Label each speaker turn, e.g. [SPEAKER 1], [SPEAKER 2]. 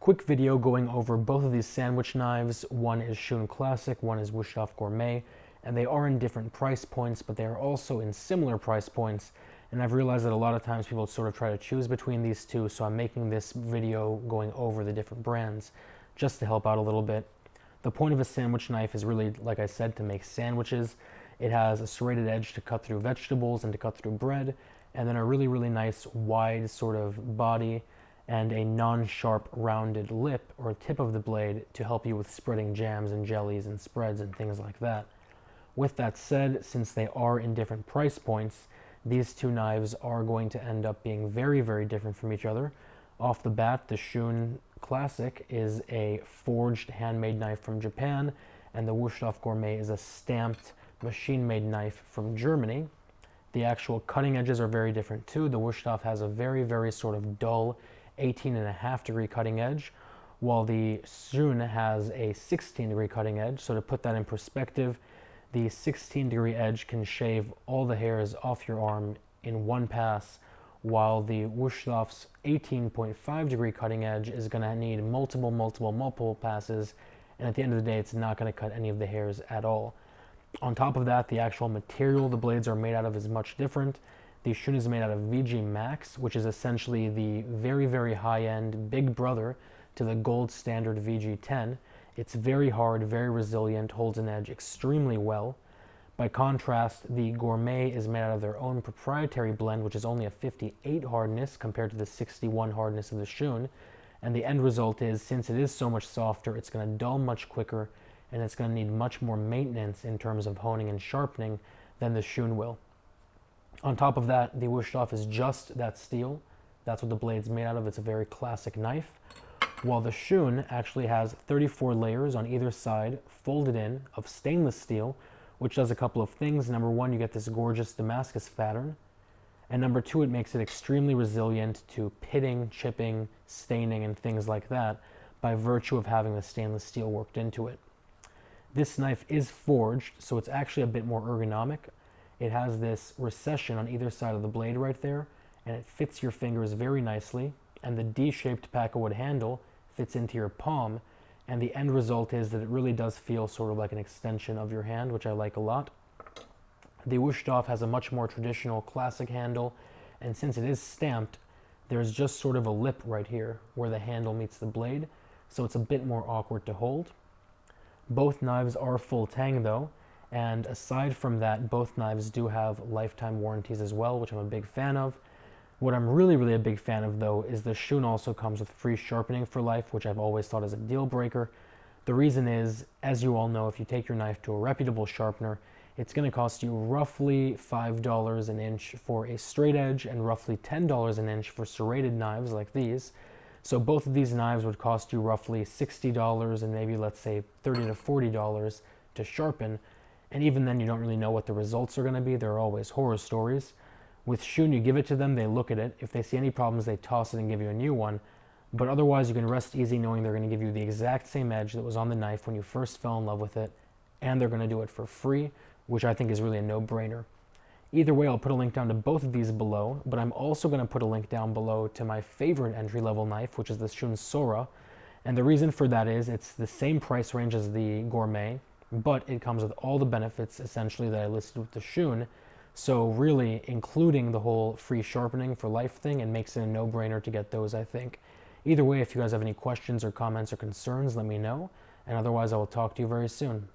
[SPEAKER 1] Quick video going over both of these sandwich knives. One is Shun Classic, one is Wusthof Gourmet, and they are in different price points, but they are also in similar price points. And I've realized that a lot of times people sort of try to choose between these two, so I'm making this video going over the different brands just to help out a little bit. The point of a sandwich knife is really, like I said, to make sandwiches. It has a serrated edge to cut through vegetables and to cut through bread, and then a really, really nice wide sort of body and a non-sharp rounded lip or tip of the blade to help you with spreading jams and jellies and spreads and things like that. With that said, since they are in different price points, these two knives are going to end up being very, very different from each other. Off the bat, the Shun Classic is a forged handmade knife from Japan, and the Wusthof Gourmet is a stamped machine-made knife from Germany. The actual cutting edges are very different too. The Wusthof has a very, very sort of dull 18.5 degree cutting edge, while the Shun has a 16 degree cutting edge. So to put that in perspective, the 16 degree edge can shave all the hairs off your arm in one pass, while the Wusthof's 18.5 degree cutting edge is going to need multiple passes, and at the end of the day it's not going to cut any of the hairs at all. On top of that, the actual material the blades are made out of is much different. The Shun is made out of VG Max, which is essentially the very, very high-end big brother to the gold standard VG10. It's very hard, very resilient, holds an edge extremely well. By contrast, the Gourmet is made out of their own proprietary blend, which is only a 58 hardness compared to the 61 hardness of the Shun. And the end result is, since it is so much softer, it's going to dull much quicker, and it's going to need much more maintenance in terms of honing and sharpening than the Shun will. On top of that, the Wusthof is just that steel. That's what the blade's made out of. It's a very classic knife. While the Shun actually has 34 layers on either side, folded in, of stainless steel, which does a couple of things. Number one, you get this gorgeous Damascus pattern. And number two, it makes it extremely resilient to pitting, chipping, staining, and things like that by virtue of having the stainless steel worked into it. This knife is forged, so it's actually a bit more ergonomic. It has this recession on either side of the blade right there, and it fits your fingers very nicely, and the D-shaped pakkawood handle fits into your palm, and the end result is that it really does feel sort of like an extension of your hand, which I like a lot. The Wusthof has a much more traditional classic handle, and since it is stamped, there's just sort of a lip right here where the handle meets the blade, so it's a bit more awkward to hold. Both knives are full tang though, and aside from that, both knives do have lifetime warranties as well, which I'm a big fan of. What I'm really, really a big fan of though is the Shun also comes with free sharpening for life, which I've always thought is a deal breaker. The reason is, as you all know, if you take your knife to a reputable sharpener, it's going to cost you roughly $5 an inch for a straight edge and roughly $10 an inch for serrated knives like these. So both of these knives would cost you roughly $60 and maybe, let's say, $30 to $40 to sharpen. And even then, you don't really know what the results are going to be. There are always horror stories. With Shun, you give it to them, they look at it. If they see any problems, they toss it and give you a new one. But otherwise, you can rest easy knowing they're going to give you the exact same edge that was on the knife when you first fell in love with it, and they're going to do it for free, which I think is really a no-brainer. Either way, I'll put a link down to both of these below, but I'm also going to put a link down below to my favorite entry-level knife, which is the Shun Sora. And the reason for that is it's the same price range as the Gourmet, but it comes with all the benefits essentially that I listed with the Shun. So really, including the whole free sharpening for life thing, it makes it a no-brainer to get those, I think. Either way, if you guys have any questions or comments or concerns, let me know. And otherwise, I will talk to you very soon.